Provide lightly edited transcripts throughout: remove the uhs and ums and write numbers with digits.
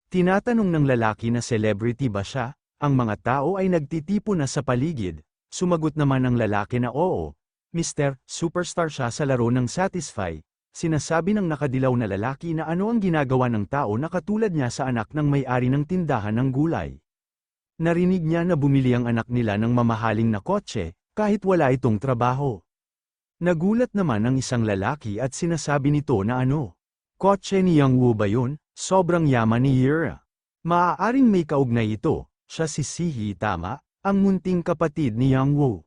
Tinatanong ng lalaki na celebrity ba siya, ang mga tao ay nagtitipo na sa paligid, sumagot naman ang lalaki na oo, Mr. Superstar siya sa laro ng Satisfy. Sinasabi ng nakadilaw na lalaki na ano ang ginagawa ng tao na katulad niya sa anak ng may-ari ng tindahan ng gulay. Narinig niya na bumili ang anak nila ng mamahaling na kotse, kahit wala itong trabaho. Nagulat naman ang isang lalaki at sinasabi nito na ano, kotse ni Yang Woo ba yun? Sobrang yaman ni Yura. Maaaring may kaugnay ito, siya si Sihi tama, ang munting kapatid ni Yang Woo.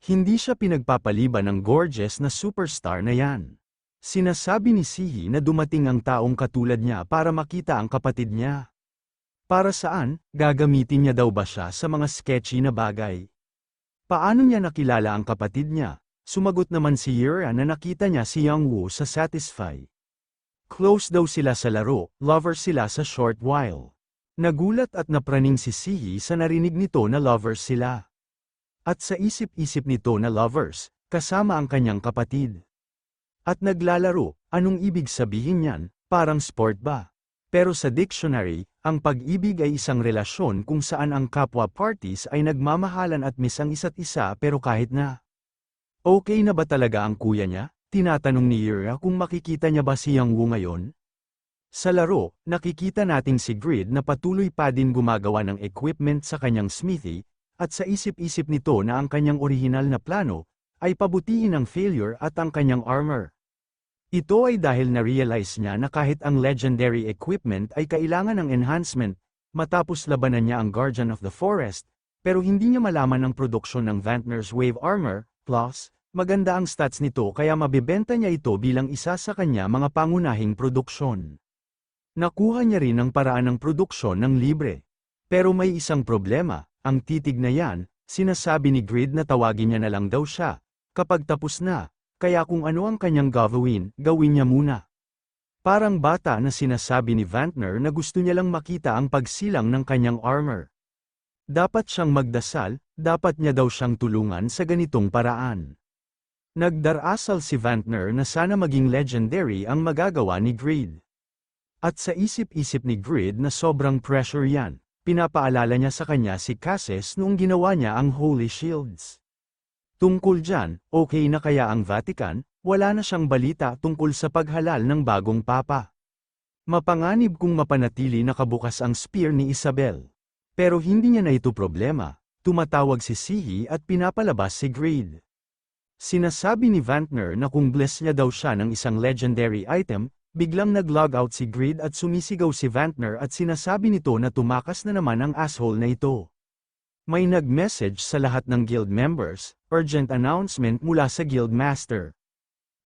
Hindi siya pinagpapaliban ng gorgeous na superstar na yan. Sinasabi ni Sihi na dumating ang taong katulad niya para makita ang kapatid niya. Para saan, gagamitin niya daw ba siya sa mga sketchy na bagay? Paano niya nakilala ang kapatid niya? Sumagot naman si Yura na nakita niya si Yang Woo sa Satisfy. Close daw sila sa laro, lovers sila sa short while. Nagulat at napraning si Sihi sa narinig nito na lovers sila. At sa isip-isip nito na lovers, kasama ang kanyang kapatid. At naglalaro, anong ibig sabihin niyan, parang sport ba? Pero sa dictionary, ang pag-ibig ay isang relasyon kung saan ang kapwa parties ay nagmamahalan at miss ang isa't isa pero kahit na. Okay na ba talaga ang kuya niya? Tinatanong ni Yura kung makikita niya ba si Yang Woo ngayon. Sa laro, nakikita nating si Grid na patuloy pa din gumagawa ng equipment sa kanyang smithy, at sa isip-isip nito na ang kanyang orihinal na plano, ay pabutihin ang failure at ang kanyang armor. Ito ay dahil na-realize niya na kahit ang legendary equipment ay kailangan ng enhancement, matapos labanan niya ang Guardian of the Forest, pero hindi niya malaman ang produksyon ng Vantner's Wave Armor, plus, maganda ang stats nito kaya mabibenta niya ito bilang isa sa kanya mga pangunahing produksyon. Nakuha niya rin ang paraan ng produksyon ng libre. Pero may isang problema, ang titig na yan, sinasabi ni Grid na tawagin niya na lang daw siya, kapag tapos na. Kaya kung ano ang kanyang gawin niya muna. Parang bata na sinasabi ni Vantner na gusto niya lang makita ang pagsilang ng kanyang armor. Dapat siyang magdasal, dapat niya daw siyang tulungan sa ganitong paraan. Nagdarasal si Vantner na sana maging legendary ang magagawa ni Grid. At sa isip-isip ni Grid na sobrang pressure yan, pinapaalala niya sa kanya si Cassis noong ginawa niya ang Holy Shields. Tungkol dyan, okay na kaya ang Vatican, wala na siyang balita tungkol sa paghalal ng bagong papa. Mapanganib kung mapanatili nakabukas ang spear ni Isabel. Pero hindi niya na ito problema, tumatawag si Sihi at pinapalabas si Grid. Sinasabi ni Vantner na kung bless niya daw siya ng isang legendary item, biglang nag-log out si Grid at sumisigaw si Vantner at sinasabi nito na tumakas na naman ang asshole na ito. May nag-message sa lahat ng guild members, urgent announcement mula sa guild master.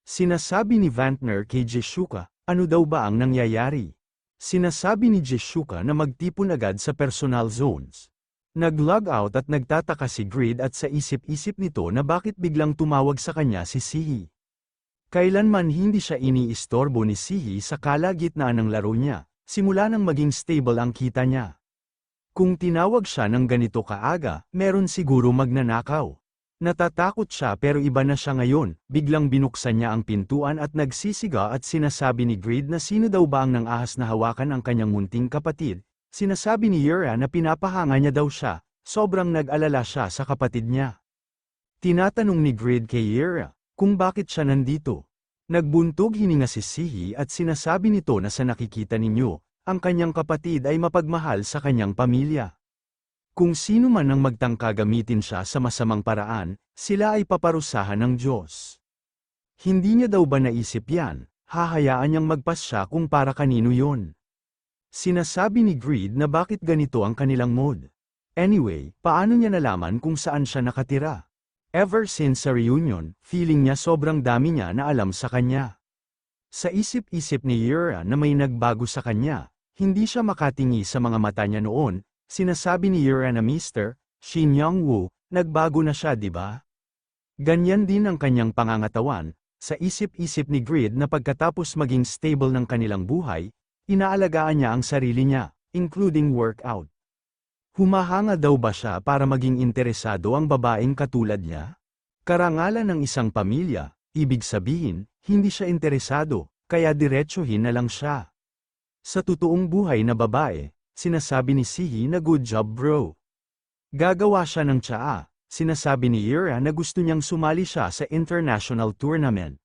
Sinasabi ni Vantner kay Jeshuka, ano daw ba ang nangyayari? Sinasabi ni Jeshuka na magtipon agad sa personal zones. Nag-log out at nagtataka si Grid at sa isip-isip nito na bakit biglang tumawag sa kanya si Sihi. Kailanman hindi siya iniistorbo ni Sihi sa kalagitnaan ng laro niya, simula nang maging stable ang kita niya. Kung tinawag siya ng ganito kaaga, meron siguro magnanakaw. Natatakot siya pero iba na siya ngayon, biglang binuksan niya ang pintuan at nagsisiga at sinasabi ni Grid na sino daw ba ang nang-ahas na hawakan ang kanyang munting kapatid. Sinasabi ni Yura na pinapahanga niya daw siya, sobrang nag-alala siya sa kapatid niya. Tinatanong ni Grid kay Yura, kung bakit siya nandito. Nagbuntog hininga si Sihi at sinasabi nito na sa nakikita ninyo, ang kanyang kapatid ay mapagmahal sa kanyang pamilya. Kung sino man ang magtangka gamitin siya sa masamang paraan, sila ay paparusahan ng Diyos. Hindi niya daw ba naisip yan, hahayaan niyang magpas siya kung para kanino yon. Sinasabi ni Grid na bakit ganito ang kanilang mode. Anyway, paano niya nalaman kung saan siya nakatira? Ever since sa reunion, feeling niya sobrang dami niya na alam sa kanya. Sa isip-isip ni Yura na may nagbago sa kanya, hindi siya makatingi sa mga mata niya noon, sinasabi ni Yura na Mr. Shin Yang Woo, nagbago na siya di ba? Ganyan din ang kanyang pangangatawan, sa isip-isip ni Grid na pagkatapos maging stable ng kanilang buhay, inaalagaan niya ang sarili niya, including workout. Humahanga daw ba siya para maging interesado ang babaeng katulad niya? Karangalan ng isang pamilya, ibig sabihin, hindi siya interesado, kaya diretsuhin na lang siya. Sa totoong buhay na babae, sinasabi ni Sihi na good job bro. Gagawa siya ng tsaa, sinasabi ni Yura na gusto niyang sumali siya sa international tournament.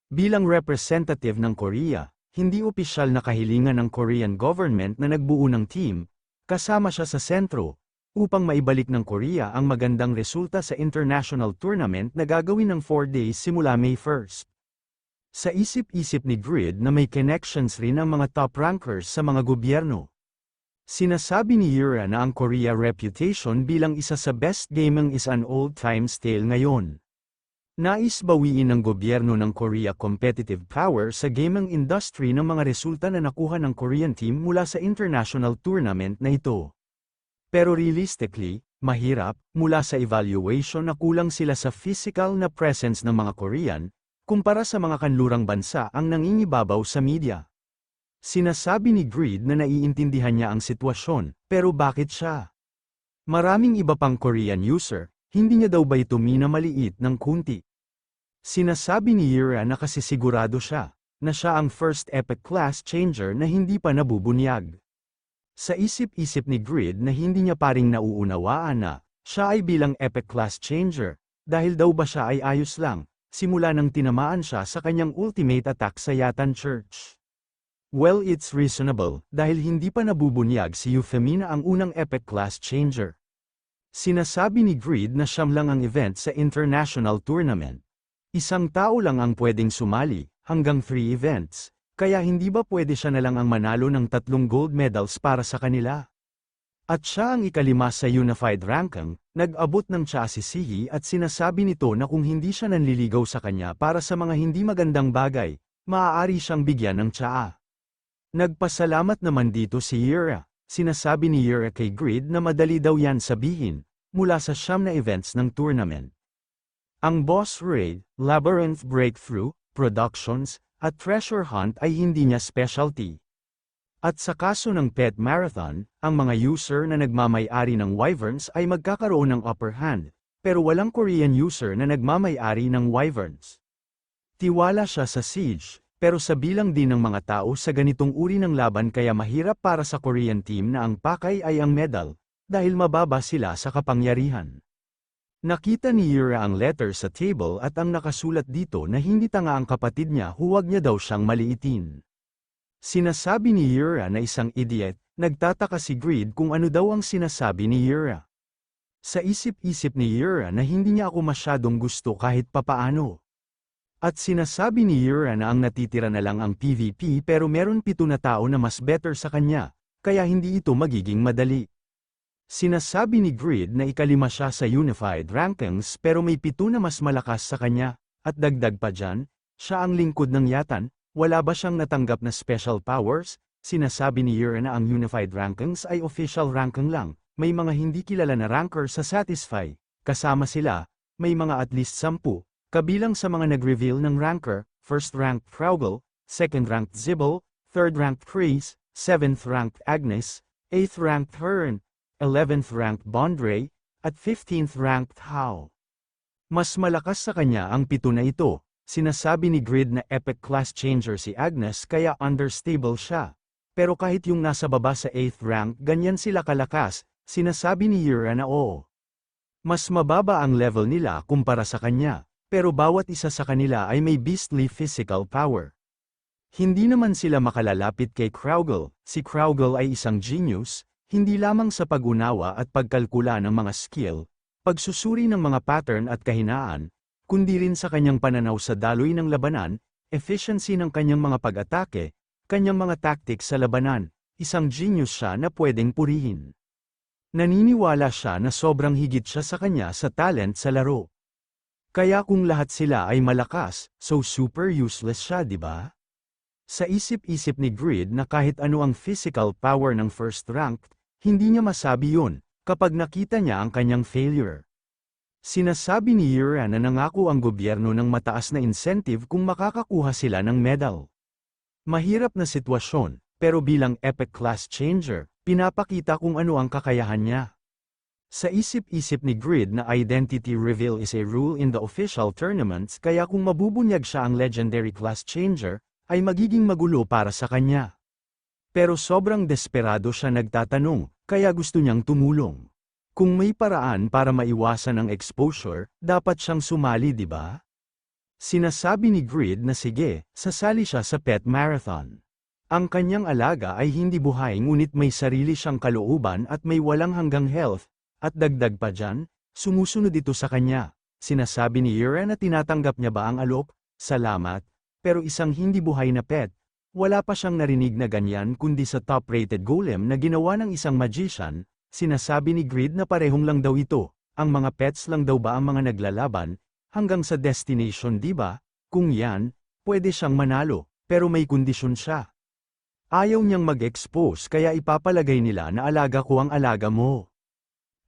Bilang representative ng Korea, hindi opisyal na kahilingan ng Korean government na nagbuo ng team, kasama siya sa sentro, upang maibalik ng Korea ang magandang resulta sa international tournament na gagawin ng 4 days simula May 1. Sa isip-isip ni Grid na may connections rin ang mga top rankers sa mga gobyerno. Sinasabi ni Yura na ang Korea reputation bilang isa sa best gaming is an old times tale ngayon. Nais bawiin ng gobyerno ng Korea competitive power sa gaming industry ng mga resulta na nakuha ng Korean team mula sa international tournament na ito. Pero realistically, mahirap, mula sa evaluation na kulang sila sa physical na presence ng mga Korean, kumpara sa mga kanlurang bansa ang nangingibabaw sa media. Sinasabi ni Grid na naiintindihan niya ang sitwasyon, pero bakit siya? Maraming iba pang Korean user, hindi niya daw ba ito minamaliit ng kunti? Sinasabi ni Yura na kasi sigurado siya, na siya ang first epic class changer na hindi pa nabubunyag. Sa isip-isip ni Grid na hindi niya paring nauunawaan na, siya ay bilang epic class changer, dahil daw ba siya ay ayos lang, simula nang tinamaan siya sa kanyang ultimate attack sa Yatan Church. Well, it's reasonable, dahil hindi pa nabubunyag si Euphemia ang unang epic class changer. Sinasabi ni Grid na siyam lang ang event sa international tournament. Isang tao lang ang pwedeng sumali, hanggang 3 events, kaya hindi ba pwede siya na lang ang manalo ng 3 gold medals para sa kanila? At siya ang ikalima sa unified ranking, nag-abot ng tsaa si Sihi at sinasabi nito na kung hindi siya nanliligaw sa kanya para sa mga hindi magandang bagay, maaari siyang bigyan ng tsaa. Nagpasalamat naman dito si Yura, sinasabi ni Yura kay Grid na madali daw yan sabihin, mula sa siyam na events ng tournament. Ang Boss Raid, Labyrinth Breakthrough, Productions, at Treasure Hunt ay hindi niya specialty. At sa kaso ng Pet Marathon, ang mga user na nagmamay-ari ng Wyverns ay magkakaroon ng upper hand, pero walang Korean user na nagmamay-ari ng Wyverns. Tiwala siya sa Siege, pero sa bilang din ng mga tao sa ganitong uri ng laban kaya mahirap para sa Korean team na ang pakay ay ang medal, dahil mababa sila sa kapangyarihan. Nakita ni Yura ang letter sa table at ang nakasulat dito na hindi tanga ang kapatid niya, huwag niya daw siyang maliitin. Sinasabi ni Yura na isang idiot, nagtataka si Grid kung ano daw ang sinasabi ni Yura. Sa isip-isip ni Yura na hindi niya ako masyadong gusto kahit papaano. At sinasabi ni Yura na ang natitira na lang ang PvP pero meron 7 na tao na mas better sa kanya, kaya hindi ito magiging madali. Sinasabi ni Grid na ikalima siya sa unified rankings pero may 7 na mas malakas sa kanya, at dagdag pa dyan, siya ang lingkod ng Yatan. Wala ba siyang natanggap na special powers? Sinasabi ni Yura na ang unified rankings ay official ranking lang, may mga hindi kilala na ranker sa Satisfy, kasama sila, may mga at least 10, kabilang sa mga nag-reveal ng ranker, 1st ranked Fraugle, 2nd ranked Zibble, 3rd ranked Chris, 7th ranked Agnes, 8th ranked Hearn, 11th ranked Bondre, at 15th ranked Hao. Mas malakas sa kanya ang 7 na ito. Sinasabi ni Grid na epic class changer si Agnes kaya understable siya. Pero kahit yung nasa baba sa 8th rank ganyan sila kalakas, sinasabi ni Yura na oo. Mas mababa ang level nila kumpara sa kanya, pero bawat isa sa kanila ay may beastly physical power. Hindi naman sila makalalapit kay Kraugle, si Kraugle ay isang genius, hindi lamang sa pag-unawa at pagkalkula ng mga skill, pagsusuri ng mga pattern at kahinaan, kundi rin sa kanyang pananaw sa daloy ng labanan, efficiency ng kanyang mga pag-atake, kanyang mga tactics sa labanan, isang genius siya na pwedeng purihin. Naniniwala siya na sobrang higit siya sa kanya sa talent sa laro. Kaya kung lahat sila ay malakas, so super useless siya, di ba? Sa isip-isip ni Grid na kahit ano ang physical power ng first rank, hindi niya masabi yun, kapag nakita niya ang kanyang failure. Sinasabi ni Yura na nangako ang gobyerno ng mataas na incentive kung makakakuha sila ng medal. Mahirap na sitwasyon, pero bilang epic class changer, pinapakita kung ano ang kakayahan niya. Sa isip-isip ni Grid na identity reveal is a rule in the official tournaments kaya kung mabubunyag siya ang legendary class changer, ay magiging magulo para sa kanya. Pero sobrang desperado siya nagtatanong, kaya gusto niyang tumulong. Kung may paraan para maiwasan ang exposure, dapat siyang sumali, di ba? Sinasabi ni Grid na sige, sasali siya sa pet marathon. Ang kanyang alaga ay hindi buhay ngunit may sarili siyang kalooban at may walang hanggang health, at dagdag pa dyan, sumusunod ito sa kanya. Sinasabi ni Ira na tinatanggap niya ba ang alok? Salamat, pero isang hindi buhay na pet. Wala pa siyang narinig na ganyan kundi sa top-rated golem na ginawa ng isang magician. Sinasabi ni Grid na parehong lang daw ito, ang mga pets lang daw ba ang mga naglalaban, hanggang sa destination, di ba? Kung yan, pwede siyang manalo, pero may kondisyon siya. Ayaw niyang mag-expose kaya ipapalagay nila na alaga ko ang alaga mo.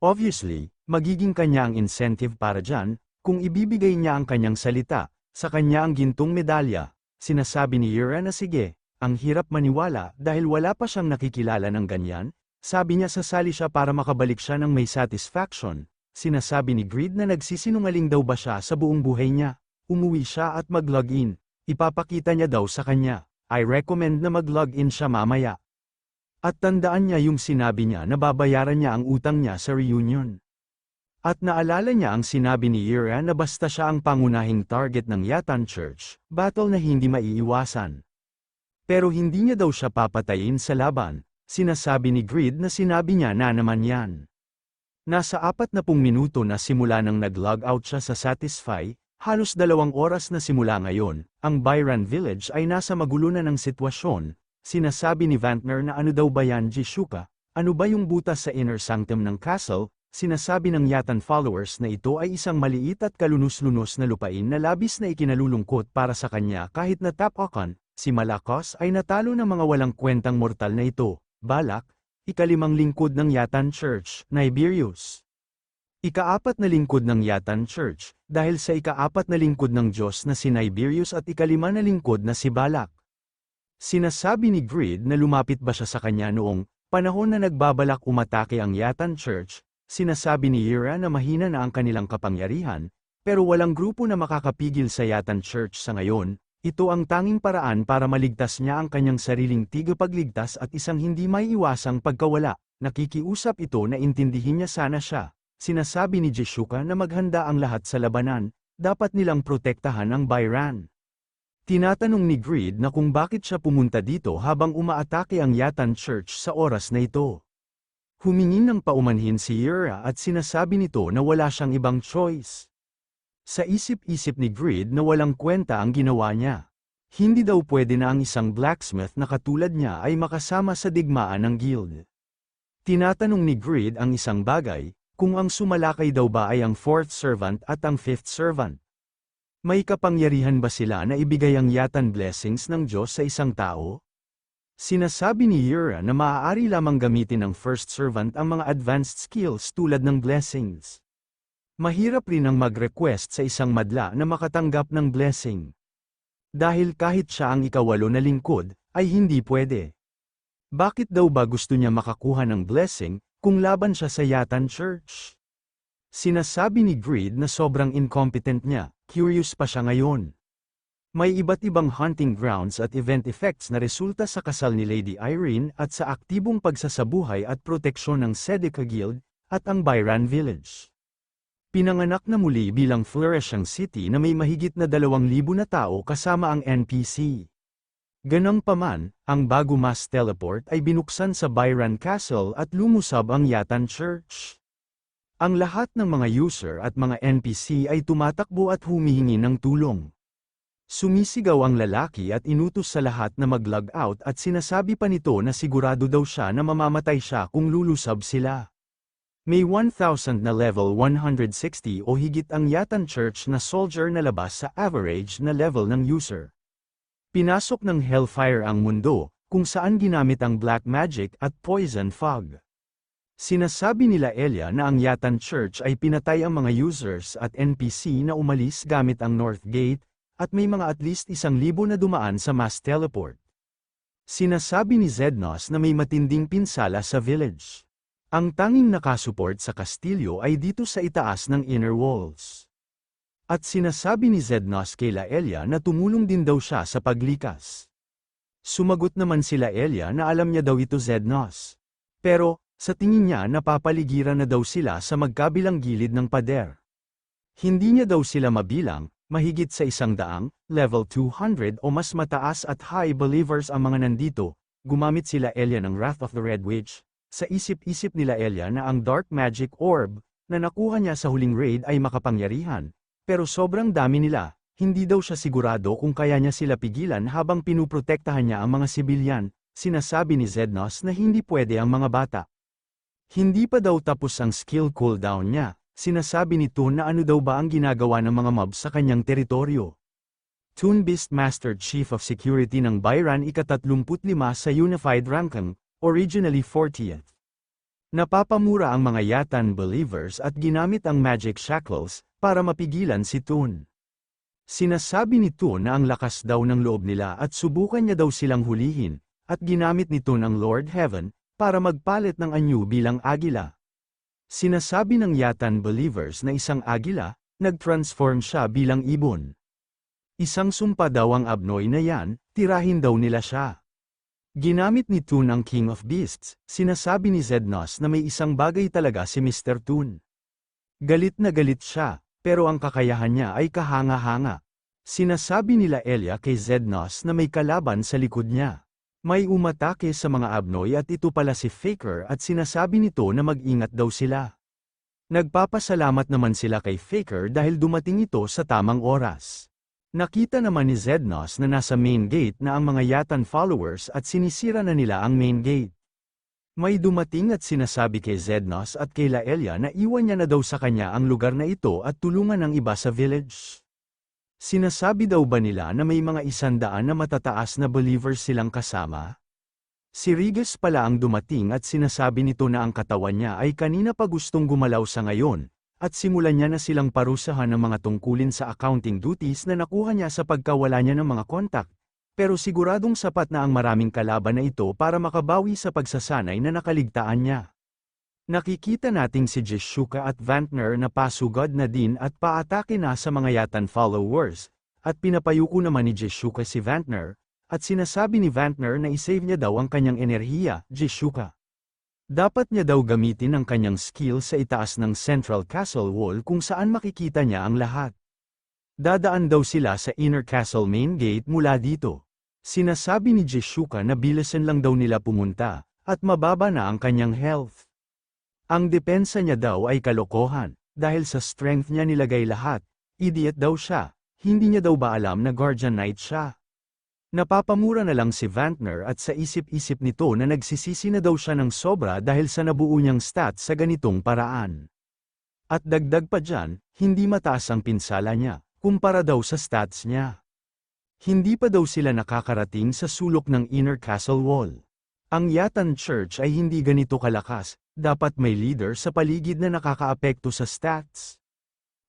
Obviously, magiging kanya ang incentive para dyan, kung ibibigay niya ang kanyang salita, sa kanya ang gintong medalya. Sinasabi ni Ira na sige, ang hirap maniwala dahil wala pa siyang nakikilala ng ganyan. Sabi niya sasali siya para makabalik siya ng may satisfaction. Sinasabi ni Grid na nagsisinungaling daw ba siya sa buong buhay niya. Umuwi siya at mag-login. Ipapakita niya daw sa kanya. I recommend na mag-login siya mamaya. At tandaan niya yung sinabi niya na babayaran niya ang utang niya sa reunion. At naalala niya ang sinabi ni Ira na basta siya ang pangunahing target ng Yatan Church, battle na hindi maiiwasan. Pero hindi niya daw siya papatayin sa laban. Sinasabi ni Grid na sinabi niya na naman yan. Nasa 40 minuto na simula nang nag-log out siya sa Satisfy, halos 2 oras na simula ngayon, ang Byron Village ay nasa magulo na ng sitwasyon. Sinasabi ni Vantner na ano daw ba yan Jishuka, ano ba yung butas sa inner sanctum ng castle? Sinasabi ng Yatan followers na ito ay isang maliit at kalunos-lunos na lupain na labis na ikinalulungkot para sa kanya kahit na Tapakan, si Malakos ay natalo ng mga walang kwentang mortal na ito. Balak, ika-5 lingkod ng Yatan Church, Niberius. Ika-4 na lingkod ng Yatan Church, dahil sa ika-4 na lingkod ng Diyos na si Niberius at ika-5 na lingkod na si Balak. Sinasabi ni Grid na lumapit ba siya sa kanya noong panahon na nagbabalak umatake ang Yatan Church. Sinasabi ni Ira na mahina na ang kanilang kapangyarihan, pero walang grupo na makakapigil sa Yatan Church sa ngayon. Ito ang tanging paraan para maligtas niya ang kanyang sariling tigapagligtas at isang hindi maiiwasang pagkawala. Nakikiusap ito na intindihin niya sana siya. Sinasabi ni Jishuka na maghanda ang lahat sa labanan, dapat nilang protektahan ang Byron. Tinatanong ni Grid na kung bakit siya pumunta dito habang umaatake ang Yatan Church sa oras na ito. Humingin ng paumanhin si Ira at sinasabi nito na wala siyang ibang choice. Sa isip-isip ni Grid na walang kwenta ang ginawa niya. Hindi daw pwede na ang isang blacksmith na katulad niya ay makasama sa digmaan ng guild. Tinatanong ni Grid ang isang bagay, kung ang sumalakay daw ba ay ang 4th servant at ang 5th servant. May kapangyarihan ba sila na ibigay ang Yatan blessings ng Diyos sa isang tao? Sinasabi ni Ira na maaari lamang gamitin ng 1st servant ang mga advanced skills tulad ng blessings. Mahirap rin ang mag-request sa isang madla na makatanggap ng blessing. Dahil kahit siya ang ika-8 na lingkod, ay hindi pwede. Bakit daw ba gusto niya makakuha ng blessing, kung laban siya sa Yatan Church? Sinasabi ni Grid na sobrang incompetent niya, curious pa siya ngayon. May iba't ibang hunting grounds at event effects na resulta sa kasal ni Lady Irene at sa aktibong pagsasabuhay at proteksyon ng Sedeca Guild, at ang Byron Village. Pinanganak na muli bilang flourishing city na may mahigit na 2,000 na tao kasama ang NPC. Ganang paman, ang bago mass teleport ay binuksan sa Byron Castle at lumusab ang Yatan Church. Ang lahat ng mga user at mga NPC ay tumatakbo at humihingi ng tulong. Sumisigaw ang lalaki at inutos sa lahat na mag-log out at sinasabi pa nito na sigurado daw siya na mamamatay siya kung lulusab sila. May 1,000 na level 160 o higit ang Yatan Church na soldier na labas sa average na level ng user. Pinasok ng Hellfire ang mundo, kung saan ginamit ang black magic at poison fog. Sinasabi nila Elia na ang Yatan Church ay pinatay ang mga users at NPC na umalis gamit ang North Gate, at may mga at least 1,000 na dumaan sa mass teleport. Sinasabi ni Zednos na may matinding pinsala sa village. Ang tanging nakasupport sa kastilyo ay dito sa itaas ng inner walls. At sinasabi ni Zednos kay Laelia na tumulong din daw siya sa paglikas. Sumagot naman sila Elia na alam niya daw ito Zednos. Pero, sa tingin niya napapaligiran na daw sila sa magkabilang gilid ng pader. Hindi niya daw sila mabilang, mahigit sa 100, level 200 o mas mataas at high believers ang mga nandito. Gumamit sila Elia ng Wrath of the Red Witch. Sa isip-isip nila Elia na ang Dark Magic Orb na nakuha niya sa huling raid ay makapangyarihan. Pero sobrang dami nila, hindi daw siya sigurado kung kaya niya sila pigilan habang pinuprotektahan niya ang mga sibilyan. Sinasabi ni Zednos na hindi pwede ang mga bata. Hindi pa daw tapos ang skill cooldown niya. Sinasabi ni Toon na ano daw ba ang ginagawa ng mga mob sa kanyang teritoryo. Toon Beastmaster Chief of Security ng Byran ika-35 sa Unified Ranking, originally 40th. Napapamura ang mga Yatan believers at ginamit ang Magic Shackles para mapigilan si Toon. Sinasabi ni Toon na ang lakas daw ng loob nila at subukan niya daw silang hulihin, at ginamit ni Toon ang Lord Heaven para magpalit ng anyo bilang agila. Sinasabi ng Yatan believers na isang agila, nag-transform siya bilang ibon. Isang sumpa daw ang Abnoy na yan, tirahin daw nila siya. Ginamit ni Toon ang King of Beasts, sinasabi ni Zednos na may isang bagay talaga si Mr. Toon. Galit na galit siya, pero ang kakayahan niya ay kahanga-hanga. Sinasabi nila Elia kay Zednos na may kalaban sa likod niya. May umatake sa mga Abnoy at ito pala si Faker at sinasabi nito na mag-ingat daw sila. Nagpapasalamat naman sila kay Faker dahil dumating ito sa tamang oras. Nakita naman ni Zednos na nasa main gate na ang mga Yatan followers at sinisira na nila ang main gate. May dumating at sinasabi kay Zednos at kay Laelia na iwan niya na daw sa kanya ang lugar na ito at tulungan ang iba sa village. Sinasabi daw ba nila na may mga 100 na matataas na believers silang kasama? Si Rigas pala ang dumating at sinasabi nito na ang katawan niya ay kanina pa gustong gumalaw sa ngayon, at simulan niya na silang parusahan ng mga tungkulin sa accounting duties na nakuha niya sa pagkawala niya ng mga kontak, pero siguradong sapat na ang maraming kalaban na ito para makabawi sa pagsasanay na nakaligtaan niya. Nakikita nating si Jeshuka at Vantner na pasugod na din at paatake na sa mga Yatan followers, at pinapayuko naman ni Jeshuka si Vantner, at sinasabi ni Vantner na isave niya daw ang kanyang enerhiya, Jeshuka. Dapat niya daw gamitin ang kanyang skill sa itaas ng Central Castle Wall kung saan makikita niya ang lahat. Dadaan daw sila sa Inner Castle Main Gate mula dito. Sinasabi ni Jeshuka na bilisan lang daw nila pumunta, at mababa na ang kanyang health. Ang depensa niya daw ay kalokohan, dahil sa strength niya nilagay lahat, idiot daw siya, hindi niya daw ba alam na Guardian Knight siya. Napapamura na lang si Vantner at sa isip-isip nito na nagsisisi na daw siya ng sobra dahil sa nabuo niyang stats sa ganitong paraan. At dagdag pa dyan, hindi mataas ang pinsala niya, kumpara daw sa stats niya. Hindi pa daw sila nakakarating sa sulok ng Inner Castle Wall. Ang Yatan Church ay hindi ganito kalakas, dapat may leader sa paligid na nakakaapekto sa stats.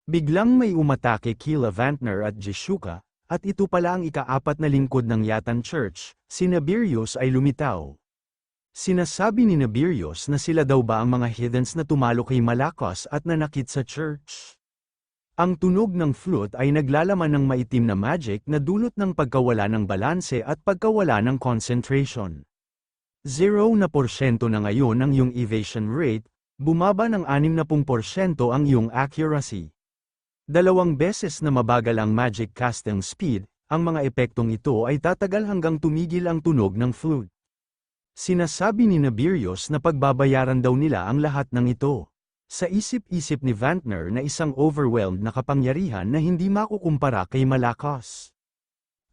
Biglang may umatake kila Vantner at Jeshuka, at ito pala ang ika-4 na lingkod ng Yatan Church, si Nabirios ay lumitaw. Sinasabi ni Nabirios na sila daw ba ang mga heathens na tumalo kay Malakos at nanakit sa church. Ang tunog ng flute ay naglalaman ng maitim na magic na dulot ng pagkawala ng balanse at pagkawala ng concentration. 0% na ngayon ang iyong evasion rate, bumaba ng 60% ang iyong accuracy. 2 beses na mabagal ang magic casting speed, ang mga epektong ito ay tatagal hanggang tumigil ang tunog ng flute. Sinasabi ni Nabirios na pagbabayaran daw nila ang lahat ng ito. Sa isip-isip ni Vantner na isang overwhelmed na kapangyarihan na hindi makukumpara kay Malakos.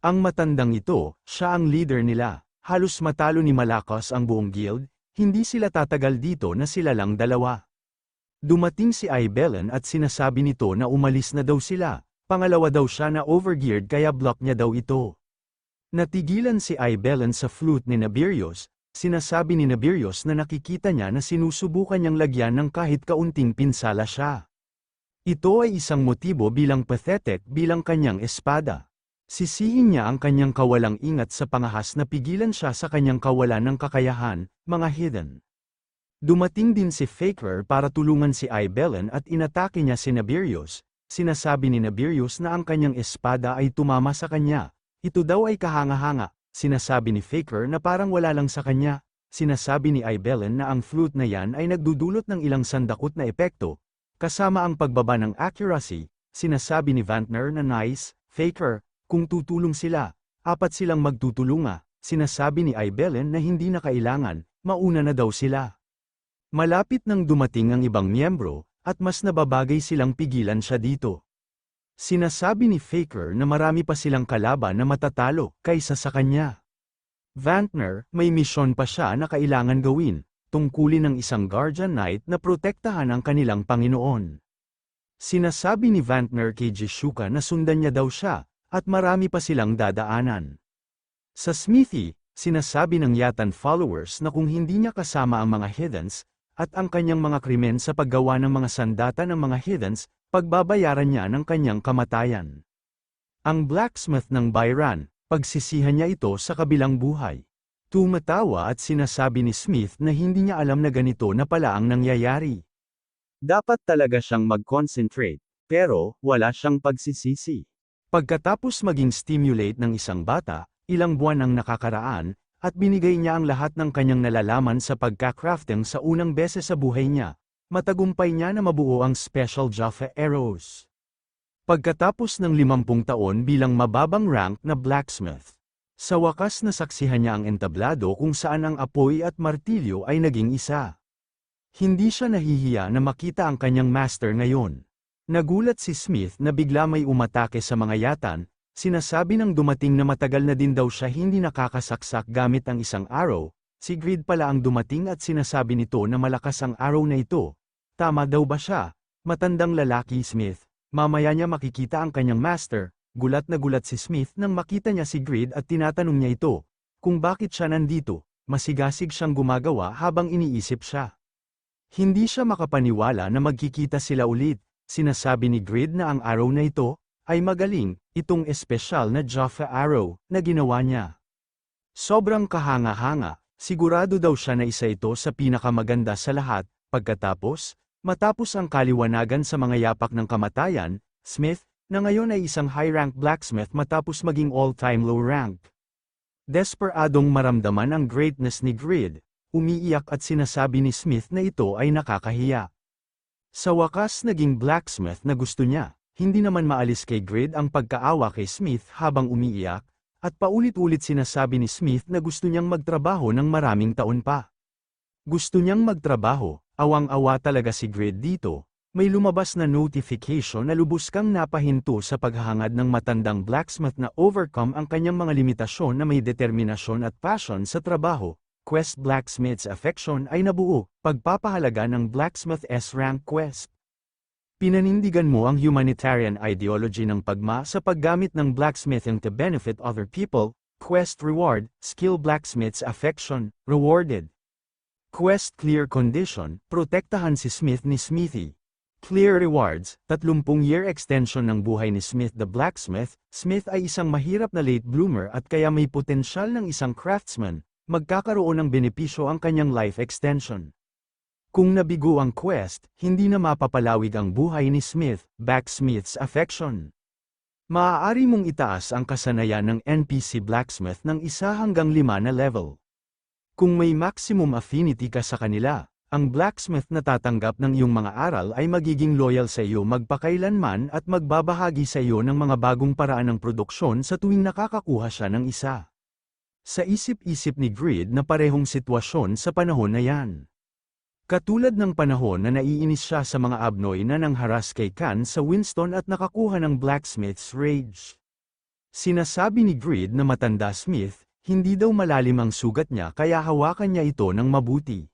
Ang matandang ito, siya ang leader nila. Halos matalo ni Malakos ang buong guild, hindi sila tatagal dito na sila lang dalawa. Dumating si Ibelin at sinasabi nito na umalis na daw sila, pangalawa daw siya na overgeared kaya block niya daw ito. Natigilan si Ibelin sa flute ni Nabirios, sinasabi ni Nabirios na nakikita niya na sinusubukan niyang lagyan ng kahit kaunting pinsala siya. Ito ay isang motibo bilang pathetic bilang kanyang espada. Sisihin niya ang kanyang kawalang ingat sa pangahas na pigilan siya sa kanyang kawalan ng kakayahan, mga hidden. Dumating din si Faker para tulungan si Ibelin at inatake niya si Nabirios. Sinasabi ni Nabirios na ang kanyang espada ay tumama sa kanya. Ito daw ay kahanga-hanga, Sinasabi ni Faker na parang wala lang sa kanya. Sinasabi ni Ibellen na ang flute na yan ay nagdudulot ng ilang sandakot na epekto, kasama ang pagbaba ng accuracy. Sinasabi ni Vantner na nice, Faker, kung tutulong sila, apat silang magtutulunga. Sinasabi ni Ibellen na hindi na kailangan, mauna na daw sila. Malapit nang dumating ang ibang miyembro, at mas nababagay silang pigilan siya dito. Sinasabi ni Faker na marami pa silang kalaban na matatalo kaysa sa kanya. Vantner, may misyon pa siya na kailangan gawin, tungkulin ng isang Guardian Knight na protektahan ang kanilang Panginoon. Sinasabi ni Vantner kay Jishuka na sundan niya daw siya, at marami pa silang dadaanan. Sa smithy, sinasabi ng Yatan followers na kung hindi niya kasama ang mga Heathens, at ang kanyang mga krimen sa paggawa ng mga sandata ng mga Heathens, pagbabayaran niya ng kanyang kamatayan. Ang blacksmith ng Byran, pagsisihan niya ito sa kabilang buhay. Tumatawa at sinasabi ni Smith na hindi niya alam na ganito na pala ang nangyayari. Dapat talaga siyang mag-concentrate, pero wala siyang pagsisisi. Pagkatapos maging stimulate ng isang bata, ilang buwan ang nakakaraan, at binigay niya ang lahat ng kanyang nalalaman sa pagka-crafting sa unang beses sa buhay niya, matagumpay niya na mabuo ang Special Jaffa Arrows. Pagkatapos ng 50 taon bilang mababang rank na blacksmith, sa wakas nasaksihan niya ang entablado kung saan ang apoy at martilyo ay naging isa. Hindi siya nahihiya na makita ang kanyang master ngayon. Nagulat si Smith na bigla may umatake sa mga Yatan, sinasabi ng dumating na matagal na din daw siya hindi nakakasaksak gamit ang isang arrow, si Greed pala ang dumating at sinasabi nito na malakas ang arrow na ito. Tama daw ba siya? Matandang lalaki Smith. Mamaya niya makikita ang kanyang master. Gulat na gulat si Smith nang makita niya si Greed at tinatanong niya ito, kung bakit siya nandito. Masigasig siyang gumagawa habang iniisip siya. Hindi siya makapaniwala na magkikita sila ulit. Sinasabi ni Greed na ang arrow na ito ay magaling, itong espesyal na Jaffa Arrow na ginawa niya. Sobrang kahanga-hanga, sigurado daw siya na isa ito sa pinakamaganda sa lahat. Pagkatapos, matapos ang kaliwanagan sa mga yapak ng kamatayan, Smith, na ngayon ay isang high-rank blacksmith matapos maging all-time low rank. Desperadong maramdaman ang greatness ni Greed, umiiyak at sinasabi ni Smith na ito ay nakakahiya. Sa wakas naging blacksmith na gusto niya, hindi naman maalis kay Greed ang pagkaawa kay Smith habang umiiyak, at paulit-ulit sinasabi ni Smith na gusto niyang magtrabaho ng maraming taon pa. Gusto niyang magtrabaho, awang-awa talaga si Greed dito. May lumabas na notification na lubos kang napahinto sa paghahangad ng matandang blacksmith na overcome ang kanyang mga limitasyon na may determinasyon at passion sa trabaho. Quest Blacksmith's Affection ay nabuo, pagpapahalaga ng Blacksmith S-Rank Quest. Pinanindigan mo ang humanitarian ideology ng pagma sa paggamit ng blacksmithing to benefit other people. Quest Reward, Skill Blacksmith's Affection, rewarded. Quest Clear Condition, protektahan si Smith ni Smithy. Clear Rewards, 30-year extension ng buhay ni Smith the Blacksmith. Smith ay isang mahirap na late bloomer at kaya may potensyal ng isang craftsman, magkakaroon ng benepisyo ang kanyang life extension. Kung nabigo ang quest, hindi na mapapalawig ang buhay ni Smith, Blacksmith's Affection. Maaari mong itaas ang kasanayan ng NPC Blacksmith ng 1 hanggang 5 na level. Kung may maximum affinity ka sa kanila, ang blacksmith na tatanggap ng iyong mga aral ay magiging loyal sa iyo magpakailanman at magbabahagi sa iyo ng mga bagong paraan ng produksyon sa tuwing nakakakuha siya ng isa. Sa isip-isip ni Greed na parehong sitwasyon sa panahon na yan. Katulad ng panahon na naiinis siya sa mga abnoy na nangharas kay Khan sa Winston at nakakuha ng blacksmith's rage. Sinasabi ni Greed na matanda Smith, hindi daw malalim ang sugat niya kaya hawakan niya ito ng mabuti.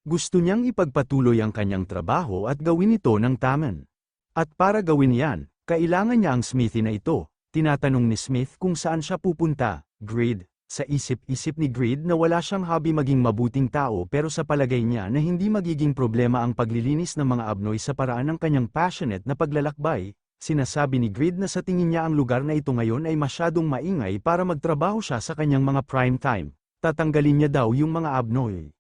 Gusto niyang ipagpatuloy ang kanyang trabaho at gawin ito ng taman. At para gawin yan, kailangan niya ang smithy na ito. Tinatanong ni Smith kung saan siya pupunta. Greed, sa isip-isip ni Greed na wala siyang hobby maging mabuting tao pero sa palagay niya na hindi magiging problema ang paglilinis ng mga abnoy sa paraan ng kanyang passionate na paglalakbay. Sinasabi ni Greed na sa tingin niya ang lugar na ito ngayon ay masyadong maingay para magtrabaho siya sa kanyang mga prime time. Tatanggalin niya daw yung mga abnoy.